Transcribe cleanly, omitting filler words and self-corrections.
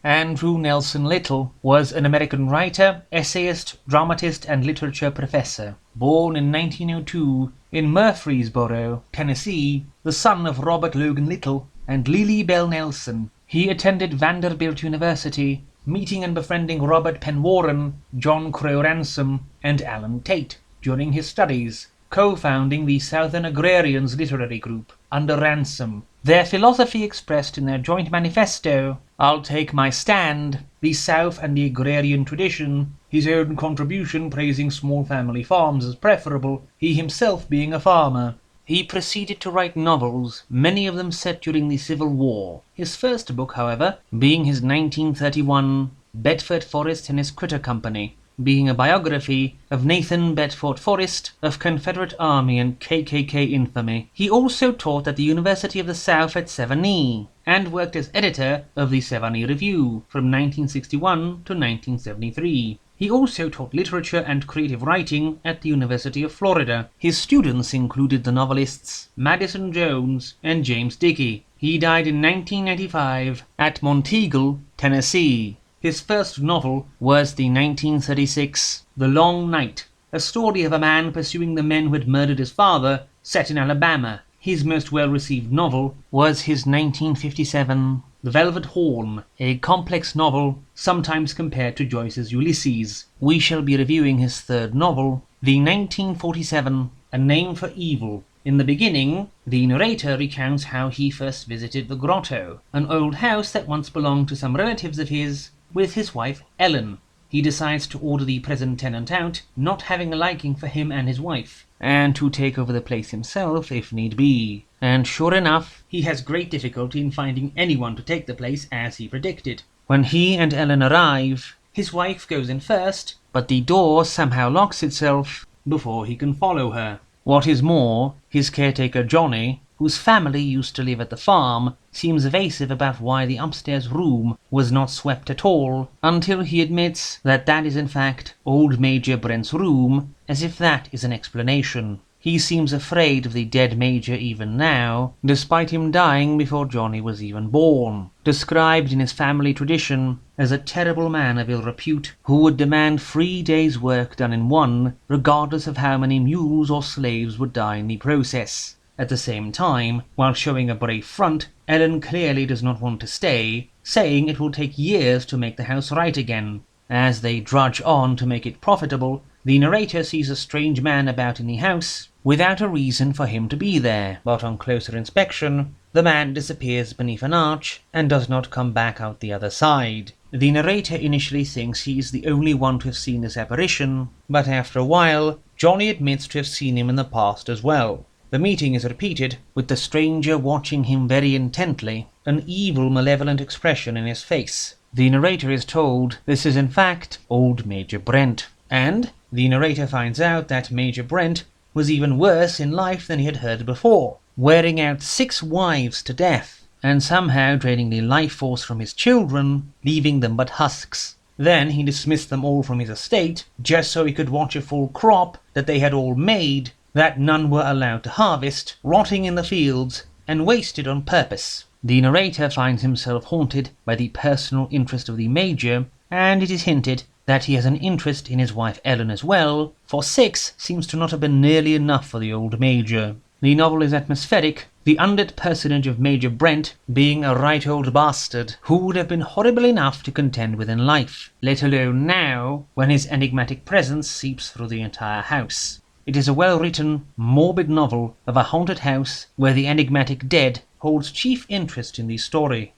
Andrew Nelson Lytle was an American writer, essayist, dramatist, and literature professor. Born in 1902 in Murfreesboro, Tennessee, the son of Robert Logan Lytle and Lily Bell Nelson, he attended Vanderbilt University, meeting and befriending Robert Penn Warren, John Crow Ransom, and Alan Tate during his studies, co-founding the Southern Agrarians literary group under Ransom. Their philosophy expressed in their joint manifesto, "I'll Take My Stand, the South and the Agrarian Tradition," his own contribution praising small family farms as preferable, he himself being a farmer. He proceeded to write novels, many of them set during the Civil War, his first book, however, being his 1931 Bedford Forrest and His Critter Company, being a biography of Nathan Bedford Forrest of Confederate Army and KKK infamy. He also taught at the University of the South at Sewanee, and worked as editor of the Sewanee Review from 1961 to 1973. He also taught literature and creative writing at the University of Florida. His students included the novelists Madison Jones and James Dickey. He died in 1995 at Monteagle, Tennessee. His first novel was the 1936 The Long Night, a story of a man pursuing the men who had murdered his father, set in Alabama. His most well-received novel was his 1957 The Velvet Horn, a complex novel sometimes compared to Joyce's Ulysses. We shall be reviewing his third novel, the 1947 A Name for Evil. In the beginning, the narrator recounts how he first visited the grotto, an old house that once belonged to some relatives of his, with his wife Ellen. He decides to order the present tenant out, not having a liking for him and his wife, and to take over the place himself if need be. And sure enough, he has great difficulty in finding anyone to take the place as he predicted. When he and Ellen arrive, his wife goes in first, but the door somehow locks itself before he can follow her. What is more, his caretaker Johnny, whose family used to live at the farm, seems evasive about why the upstairs room was not swept at all, until he admits that that is in fact old Major Brent's room, as if that is an explanation. He seems afraid of the dead Major even now, despite him dying before Johnny was even born. Described in his family tradition as a terrible man of ill repute, who would demand 3 days' work done in one, regardless of how many mules or slaves would die in the process. At the same time, while showing a brave front, Ellen clearly does not want to stay, saying it will take years to make the house right again. As they drudge on to make it profitable, the narrator sees a strange man about in the house, without a reason for him to be there, but on closer inspection, the man disappears beneath an arch and does not come back out the other side. The narrator initially thinks he is the only one to have seen this apparition, but after a while, Johnny admits to have seen him in the past as well. The meeting is repeated, with the stranger watching him very intently, an evil, malevolent expression in his face. The narrator is told this is in fact old Major Brent, and the narrator finds out that Major Brent was even worse in life than he had heard before, wearing out 6 wives to death, and somehow draining the life force from his children, leaving them but husks. Then he dismissed them all from his estate, just so he could watch a full crop that they had all made, that none were allowed to harvest, rotting in the fields, and wasted on purpose. The narrator finds himself haunted by the personal interest of the Major, and it is hinted that he has an interest in his wife Ellen as well, for 6 seems to not have been nearly enough for the old Major. The novel is atmospheric, the undead personage of Major Brent being a right old bastard who would have been horrible enough to contend with in life, let alone now, when his enigmatic presence seeps through the entire house. It is a well-written, morbid novel of a haunted house where the enigmatic dead holds chief interest in the story.